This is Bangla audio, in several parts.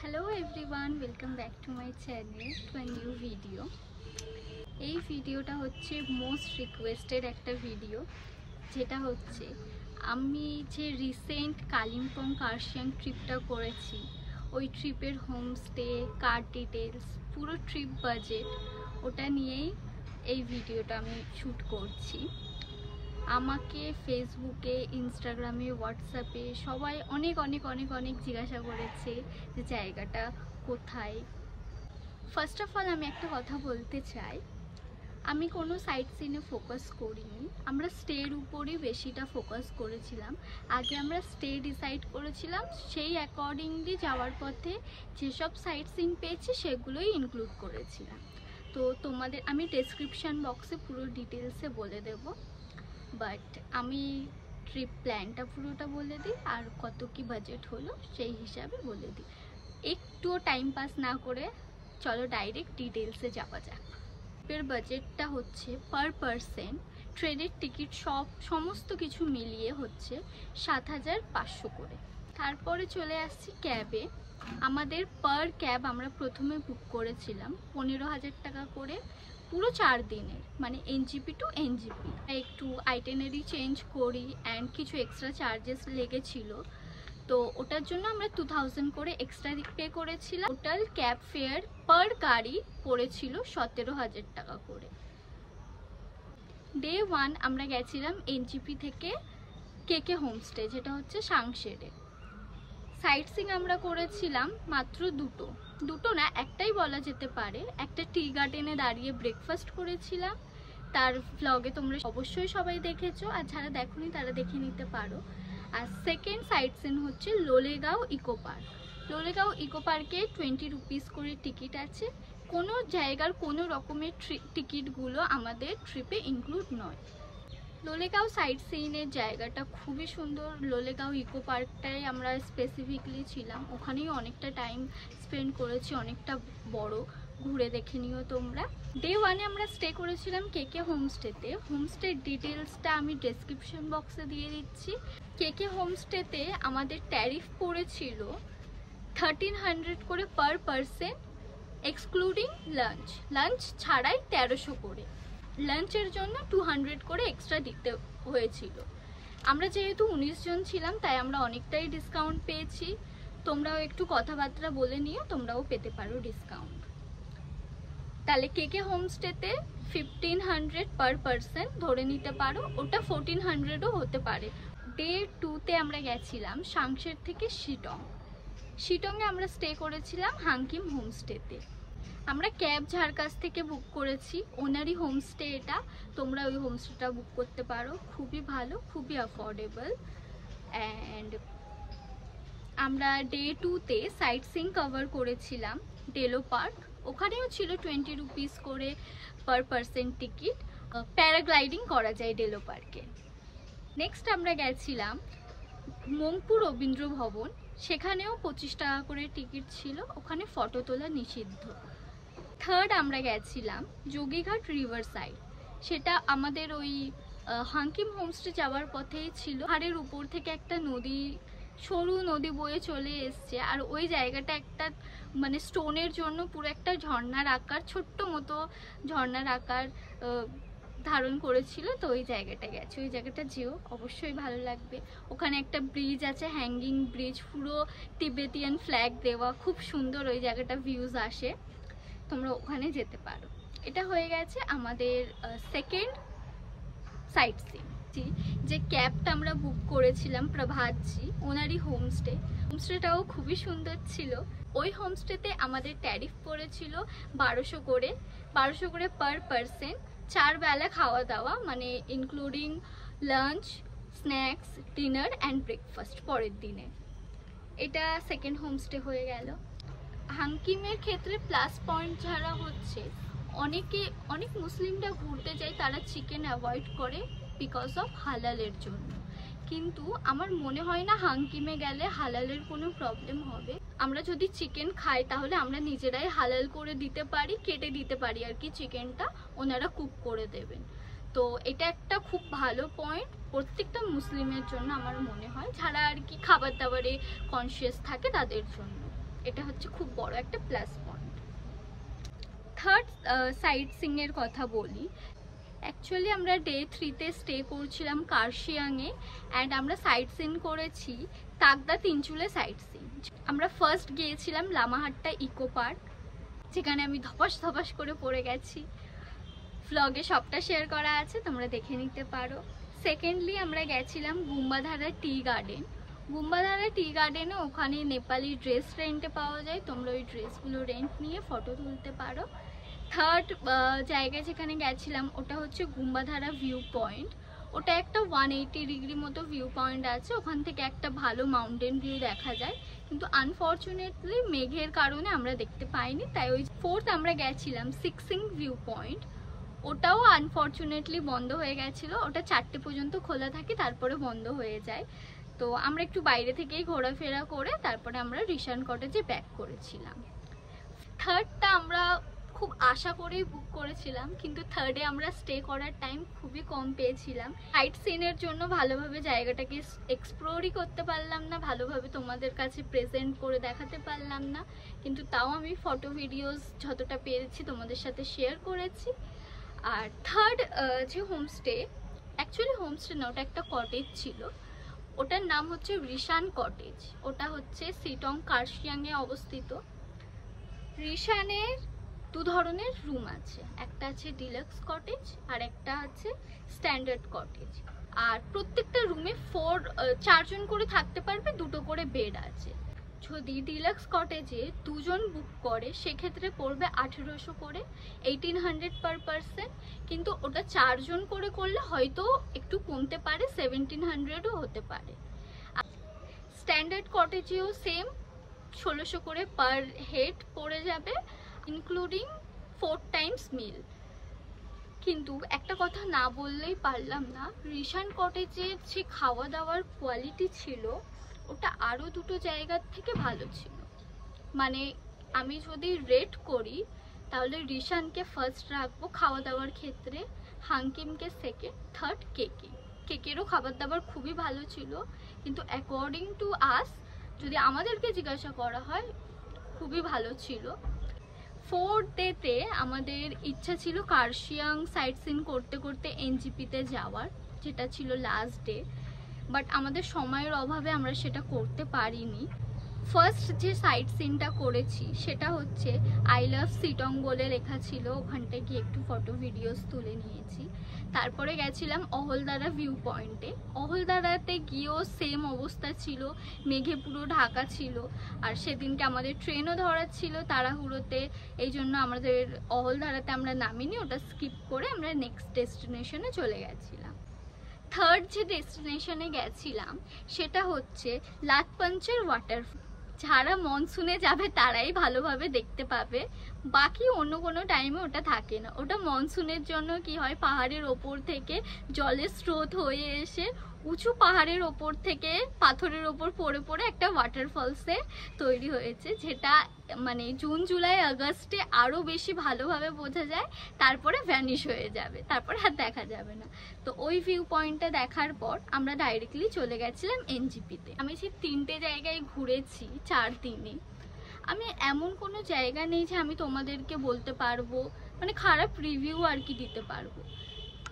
Hello everyone, welcome back to my channel to a new video. এই ভিডিওটা হচ্ছে মোস্ট রিকোয়েস্টেড একটা ভিডিও, যেটা হচ্ছে আমি যে রিসেন্ট কালিম্পং কার্শিয়াং ট্রিপটা করেছি, ওই ট্রিপের হোমস্টে, কার ডিটেলস, পুরো ট্রিপ বাজেট, ওটা নিয়েই এই ভিডিওটা আমি শ্যুট করছি। আমাকে ফেসবুকে, ইনস্টাগ্রামে, হোয়াটসঅ্যাপে সবাই অনেক জিজ্ঞাসা করেছে যে জায়গাটা কোথায়। ফার্স্ট অফ অল আমি একটা কথা বলতে চাই, আমি কোনো সাইট সিনে ফোকাস করিনি, আমরা স্টের উপরই বেশিটা ফোকাস করেছিলাম। আগে আমরা স্টে ডিসাইড করেছিলাম, সেই অ্যাকর্ডিংলি যাওয়ার পথে যেসব সাইট সিন পেয়েছি সেগুলোই ইনক্লুড করেছিলাম। তো তোমাদের আমি ডেসক্রিপশান বক্সে পুরো ডিটেলসে বলে দেবো, বাট আমি ট্রিপ প্ল্যানটা পুরোটা বলে দিই আর কত কি বাজেট হলো সেই হিসাবে বলে দিই। একটুও টাইম পাস না করে চলো ডাইরেক্ট ডিটেলসে যাওয়া যাক। ট্রিপের বাজেটটা হচ্ছে পার পারসন, ট্রেনের টিকিট সমস্ত কিছু মিলিয়ে হচ্ছে ৭,৫০০ করে। তারপরে চলে আসছি ক্যাবে। আমাদের পার ক্যাব আমরা প্রথমে বুক করেছিলাম ১৫,০০০ টাকা করে, পুরো 4 দিনের, মানে এনজিপি টু এনজিপি। একটু আইটেনারি চেঞ্জ করি অ্যান্ড কিছু এক্সট্রা চার্জেস লেগেছিল, তো ওটার জন্য আমরা 2000 করে এক্সট্রা পে করেছিলাম। টোটাল ক্যাব ফেয়ার পার গাড়ি পড়েছিল 17,০০০ টাকা করে। ডে 1 আমরা গেছিলাম এনজিপি থেকে কেকে হোমস্টে, যেটা হচ্ছে সাংশেরে। সাইট সিং আমরা করেছিলাম মাত্র দুটো না, একটাই বলা যেতে পারে। একটা টি গার্ডেনে দাঁড়িয়ে ব্রেকফাস্ট করেছিলাম, তার ভ্লগে তোমরা অবশ্যই সবাই দেখেছো, আর যারা দেখোনি তারা দেখে নিতে পারো। আর সেকেন্ড সাইট সিন হচ্ছে Lolegaon eco park. Lolegaon eco পার্কে 20 রুপিস করে টিকিট আছে। কোনো জায়গার কোনো রকমের টিকিটগুলো আমাদের ট্রিপে ইনক্লুড নয়। লোলেগাঁও সাইট সিনের জায়গাটা খুবই সুন্দর। লোলেগাঁও ইকো পার্কটাই আমরা স্পেসিফিকলি ছিলাম, ওখানেই অনেকটা টাইম স্পেন্ড করেছি, অনেকটা বড়, ঘুরে দেখে নিও তোমরা। ডে 1 আমরা স্টে করেছিলাম কেকে হোমস্টেতে। হোমস্টের ডিটেলসটা আমি ডেসক্রিপশন বক্সে দিয়ে দিচ্ছি। কেকে হোমস্টেতে আমাদের ট্যারিফ পড়েছিল 1300 করে পার পারসন, এক্সক্লুডিং লাঞ্চ ছাড়াই 1300 করে। লাঞ্চের জন্য 200 করে এক্সট্রা দিতে হয়েছিল। আমরা যেহেতু 19 জন ছিলাম, তাই আমরা অনেকটাই ডিসকাউন্ট পেয়েছি। তোমরাও একটু কথাবার্তা বলে নিও, তোমরাও পেতে পারো ডিসকাউন্ট। তাহলে কেকে হোমস্টেতে 1500 পার পারসন ধরে নিতে পারো, ওটা 1400ও হতে পারে। ডে 2তে আমরা গেছিলাম সাংশের থেকে শিটংয়ে আমরা স্টে করেছিলাম হাংকিম হোমস্টেতে। আমরা ক্যাব যার কাছ থেকে বুক করেছি, ওনারই হোমস্টে এটা, তোমরা ওই হোমস্টেটা বুক করতে পারো, খুবই ভালো, খুবই অ্যাফোর্ডেবল। অ্যান্ড আমরা ডে 2তে সাইট সিং কভার করেছিলাম ডেলো পার্ক, ওখানেও ছিল 20 রুপিস করে পার পারসন টিকিট। প্যারাগ্লাইডিং করা যায় ডেলো পার্কে। নেক্সট আমরা গেছিলাম মংপু রবীন্দ্র ভবন, সেখানেও 25 টাকা করে টিকিট ছিল, ওখানে ফটো তোলা নিষিদ্ধ। থার্ড আমরা গেছিলাম যোগীঘাট রিভার সাইড, সেটা আমাদের ওই হাংকিম হোমস্টে যাওয়ার পথেই ছিল। পাহাড়ের উপর থেকে একটা নদী, সরু নদী বয়ে চলে এসছে, আর ওই জায়গাটা একটা মানে স্টোনের জন্য পুরো একটা ঝর্ণার আকার, ছোট্ট মতো ঝর্ণার আকার ধারণ করেছিল। তো ওই জায়গাটা গেছে, ওই জায়গাটা যেও, অবশ্যই ভালো লাগবে। ওখানে একটা ব্রিজ আছে, হ্যাঙ্গিং ব্রিজ, পুরো তিবেতিয়ান ফ্ল্যাগ দেওয়া, খুব সুন্দর ওই জায়গাটা ভিউজ আসে, তোমরা ওখানে যেতে পারো। এটা হয়ে গেছে আমাদের সেকেন্ড সাইট সিন। যে ক্যাবটা আমরা বুক করেছিলাম প্রভাতজি, ওনারই হোমস্টেটাও খুবই সুন্দর ছিল। ওই হোমস্টেতে আমাদের ট্যারিফ পড়েছিল 1200 করে পার পারসন, 4 বেলা খাওয়া দাওয়া, মানে including lunch, snacks, dinner and breakfast পরের দিনে। এটা সেকেন্ড হোমস্টে হয়ে গেল। হাংকিমের ক্ষেত্রে প্লাস পয়েন্ট যারা হচ্ছে, অনেক মুসলিমরা ঘুরতে যায়, তারা চিকেন অ্যাভয়েড করে বিকজ অফ হালালের জন্য, কিন্তু আমার মনে হয় না হাংকিমে গেলে হালালের কোনো প্রবলেম হবে। আমরা যদি চিকেন খাই তাহলে আমরা নিজেরাই হালাল করে দিতে পারি, কেটে দিতে পারি আর কি, চিকেনটা ওনারা কুক করে দেবেন। তো এটা একটা খুব ভালো পয়েন্ট প্রত্যেকটা মুসলিমের জন্য, আমার মনে হয়, যারা আর কি খাবার দাবারে কনসিয়াস থাকে তাদের জন্য। এটা হচ্ছে খুব বড় একটা প্লাস পয়েন্ট। থার্ড সাইট সিইংয়ের কথা বলি। অ্যাকচুয়ালি আমরা ডে 3তে স্টে করছিলাম কার্শিয়াংয়ে, অ্যান্ড আমরা সাইট সিন করেছি তাকদা তিনচুলে সাইট সিন। আমরা ফার্স্ট গিয়েছিলাম লামাহাট্টা ইকো পার্ক, যেখানে আমি ধপাস ধপাস করে পড়ে গেছি। ভ্লগে সবটা শেয়ার করা আছে, তোমরা দেখে নিতে পারো। সেকেন্ডলি আমরা গেছিলাম গুম্বাধারা টি গার্ডেন। গুম্বাধারা টি গার্ডেনে ওখানে নেপালি ড্রেস রেন্টে পাওয়া যায়, তোমরা ওই ড্রেসগুলো রেন্ট নিয়ে ফটো তুলতে পারো। থার্ড জায়গায় যেখানে গেছিলাম ওটা হচ্ছে গুম্বাধারা ভিউ পয়েন্ট। ওটা একটা 180 ডিগ্রি মতো ভিউ পয়েন্ট আছে, ওখান থেকে একটা ভালো মাউন্টেন ভিউ দেখা যায়, কিন্তু আনফর্চুনেটলি মেঘের কারণে আমরা দেখতে পাইনি। তাই ওই ফোর্থ আমরা গেছিলাম সিক্সিং ভিউ পয়েন্ট, ওটাও আনফর্চুনেটলি বন্ধ হয়ে গেছিলো। ওটা 4টে পর্যন্ত খোলা থাকে, তারপরে বন্ধ হয়ে যায়। তো আমরা একটু বাইরে থেকেই ঘোরাফেরা করে তারপরে আমরা রিশান কটেজে ব্যাক করেছিলাম। থার্ডটা আমরা খুব আশা করেই বুক করেছিলাম, কিন্তু থার্ডে আমরা স্টে করার টাইম খুবই কম পেয়েছিলাম। সাইট সিনের জন্য ভালোভাবে জায়গাটাকে এক্সপ্লোরই করতে পারলাম না, ভালোভাবে তোমাদের কাছে প্রেজেন্ট করে দেখাতে পারলাম না, কিন্তু তাও আমি ফটো ভিডিওস যতটা পেরেছি তোমাদের সাথে শেয়ার করেছি। আর থার্ড যে হোমস্টে, অ্যাকচুয়ালি হোমস্টে না, ওটা একটা কটেজ ছিল, ওটার নাম হচ্ছে রিশান কটেজ। ওটা হচ্ছে সিটং কার্শিয়াংয়ে অবস্থিত। রিশানের দু ধরনের রুম আছে, একটা আছে ডিলাক্স কটেজ আর একটা আছে স্ট্যান্ডার্ড কটেজ। আর প্রত্যেকটা রুমে 4 জন করে থাকতে পারবে, 2টো করে বেড আছে। যদি ডিলাক্স কটেজে 2 জন বুক করে সেক্ষেত্রে পড়বে 1800 করে, 1800 পার পারসন। কিন্তু ওটা 4 জন করে করলে হয়তো একটু কমতে পারে, 1700ও হতে পারে। স্ট্যান্ডার্ড কটেজেও সেম 1600 করে পার হেড পড়ে যাবে, ইনক্লুডিং 4 টাইমস মিল। কিন্তু একটা কথা না বললেই পারলাম না, রিশান কটেজের যে খাওয়া দাওয়ার কোয়ালিটি ছিল ওটা আরও 2টো জায়গার থেকে ভালো ছিল। মানে আমি যদি রেট করি তাহলে রিশানকে ফার্স্ট রাখবো খাওয়া দাওয়ার ক্ষেত্রে, হাংকিমকে সেকেন্ড, থার্ড কেকেরও খাবার দাবার খুবই ভালো ছিল, কিন্তু অ্যাকর্ডিং টু আস, যদি আমাদেরকে জিজ্ঞাসা করা হয়, খুবই ভালো ছিল। ফোর্থ ডেতে আমাদের ইচ্ছা ছিল কার্শিয়াং সাইট সিন করতে করতে এনজিপিতে যাওয়ার, যেটা ছিল লাস্ট ডে, বাট আমাদের সময়ের অভাবে আমরা সেটা করতে পারিনি। ফার্স্ট যে সাইট সিনটা করেছি সেটা হচ্ছে আই লাভ সিটং বলে লেখা ছিল, ওখানটায় গিয়ে একটু ফটো ভিডিওস তুলে নিয়েছি। তারপরে গেছিলাম অহলদারা ভিউ পয়েন্টে। অহলদারাতে গিয়েও সেম অবস্থা ছিল, মেঘে পুরো ঢাকা ছিল, আর সেদিনকে আমাদের ট্রেনও ধরার ছিল তাড়াহুড়োতে, এই জন্য আমাদের অহলদারাতে আমরা নামিনি, ওটা স্কিপ করে আমরা নেক্সট ডেস্টিনেশনে চলে গেছিলাম। থার্ড যে ডেস্টিনেশনে গেছিলাম সেটা হচ্ছে লাটপাঞ্চের ওয়াটারফল। যারা মনসুনে যাবে তারাই ভালোভাবে দেখতে পাবে, বাকি অন্য কোনো টাইমে ওটা থাকে না। ওটা মনসুনের জন্য কি হয়, পাহাড়ের ওপর থেকে জলের স্রোত হয়ে এসে উঁচু পাহাড়ের ওপর থেকে পাথরের ওপর পড়ে পড়ে একটা ওয়াটারফলসে তৈরি হয়েছে, যেটা মানে জুন জুলাই আগস্টে আরও বেশি ভালোভাবে বোঝা যায়, তারপরে ভ্যানিশ হয়ে যাবে, তারপরে আর দেখা যাবে না। তো ওই ভিউ পয়েন্টটা দেখার পর আমরা ডাইরেক্টলি চলে গেছিলাম এনজিপিতে। আমি যে 3টে জায়গায় ঘুরেছি 4 দিনে, আমি এমন কোনো জায়গা নেই যে আমি তোমাদেরকে বলতে পারবো, মানে খারাপ রিভিউ আর কি দিতে পারবো।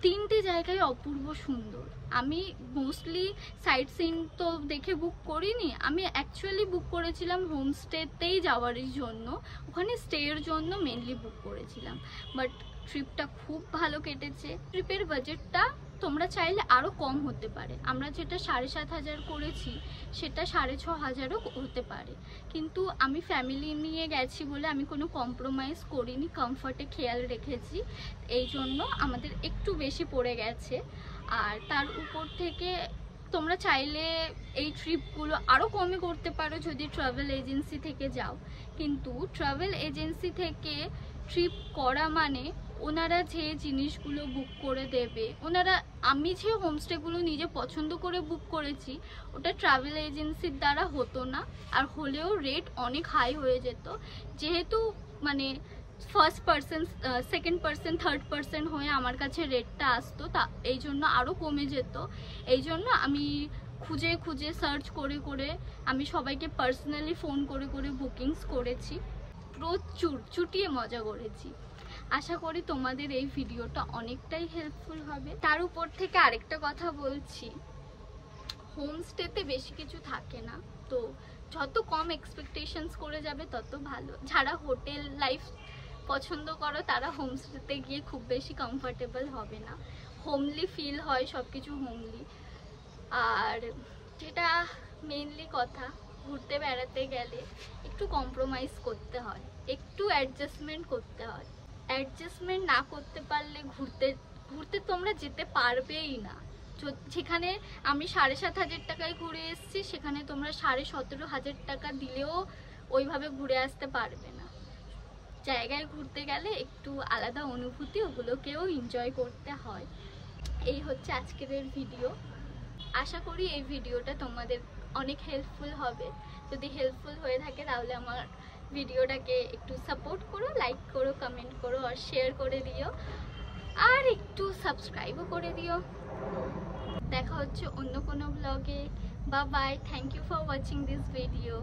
3টে জায়গায় অপূর্ব সুন্দর। আমি মোস্টলি সাইট সিন তো দেখে বুক করিনি, আমি অ্যাকচুয়ালি বুক করেছিলাম হোমস্টেতেই যাওয়ার জন্য, ওখানে স্টের জন্য মেনলি বুক করেছিলাম। বাট ট্রিপটা খুব ভালো কেটেছে। ট্রিপের বাজেটটা তোমরা চাইলে আরও কম হতে পারে, আমরা যেটা 7,500 করেছি সেটা 6,500ও হতে পারে, কিন্তু আমি ফ্যামিলি নিয়ে গেছি বলে আমি কোনো কম্প্রোমাইজ করিনি, কমফর্টে খেয়াল রেখেছি, এই জন্য আমাদের একটু বেশি পড়ে গেছে। আর তার উপর থেকে তোমরা চাইলে এই ট্রিপগুলো আরও কমে করতে পারো যদি ট্রাভেল এজেন্সি থেকে যাও, কিন্তু ট্রাভেল এজেন্সি থেকে ট্রিপ করা মানে ওনারা যে জিনিসগুলো বুক করে দেবে, ওনারা, আমি যে হোমস্টেগুলো নিজে পছন্দ করে বুক করেছি ওটা ট্রাভেল এজেন্সির দ্বারা হতো না, আর হলেও রেট অনেক হাই হয়ে যেত, যেহেতু মানে first person, second person, third person হয়ে আমার কাছে রেটটা আসতো, তা এই জন্য আরও কমে যেত। এই জন্য আমি খুঁজে খুঁজে সার্চ করে করে আমি সবাইকে পার্সোনালি ফোন করে করে বুকিংস করেছি, প্রচুর চুটিয়ে মজা করেছি। আশা করি তোমাদের এই ভিডিওটা অনেকটাই হেল্পফুল হবে। তার উপর থেকে আরেকটা কথা বলছি, হোমস্টেতে বেশি কিছু থাকে না, তো যত কম এক্সপেকটেশনস করে যাবে তত ভালো। যারা হোটেল লাইফ পছন্দ করো তারা হোমস্টেতে গিয়ে খুব বেশি কমফোর্টেবল হবে না, হোমলি ফিল হয় সব কিছু হোমলি। আর যেটা মেইনলি কথা, ঘুরতে বেড়াতে গেলে একটু কম্প্রোমাইজ করতে হয়, একটু অ্যাডজাস্টমেন্ট করতে হয়। অ্যাডজাস্টমেন্ট না করতে পারলে ঘুরতে ঘুরতে তোমরা যেতে পারবেই না। যেখানে আমি 7,500 টাকায় ঘুরে এসেছি, সেখানে তোমরা 17,500 টাকা দিলেও ওইভাবে ঘুরে আসতে পারবে না। জায়গায় ঘুরতে গেলে একটু আলাদা অনুভূতি, ওগুলোকেও এনজয় করতে হয়। এই হচ্ছে আজকের ভিডিও। আশা করি এই ভিডিওটা তোমাদের অনেক হেল্পফুল হবে। যদি হেল্পফুল হয়ে থাকে তাহলে আমার ভিডিওটাকে একটু সাপোর্ট করো, লাইক করো, কমেন্ট করো আর শেয়ার করে দিও, আর একটু সাবস্ক্রাইবও করে দিও। দেখা হচ্ছে অন্য কোনো ব্লগে। Bye bye, thank you for watching this video.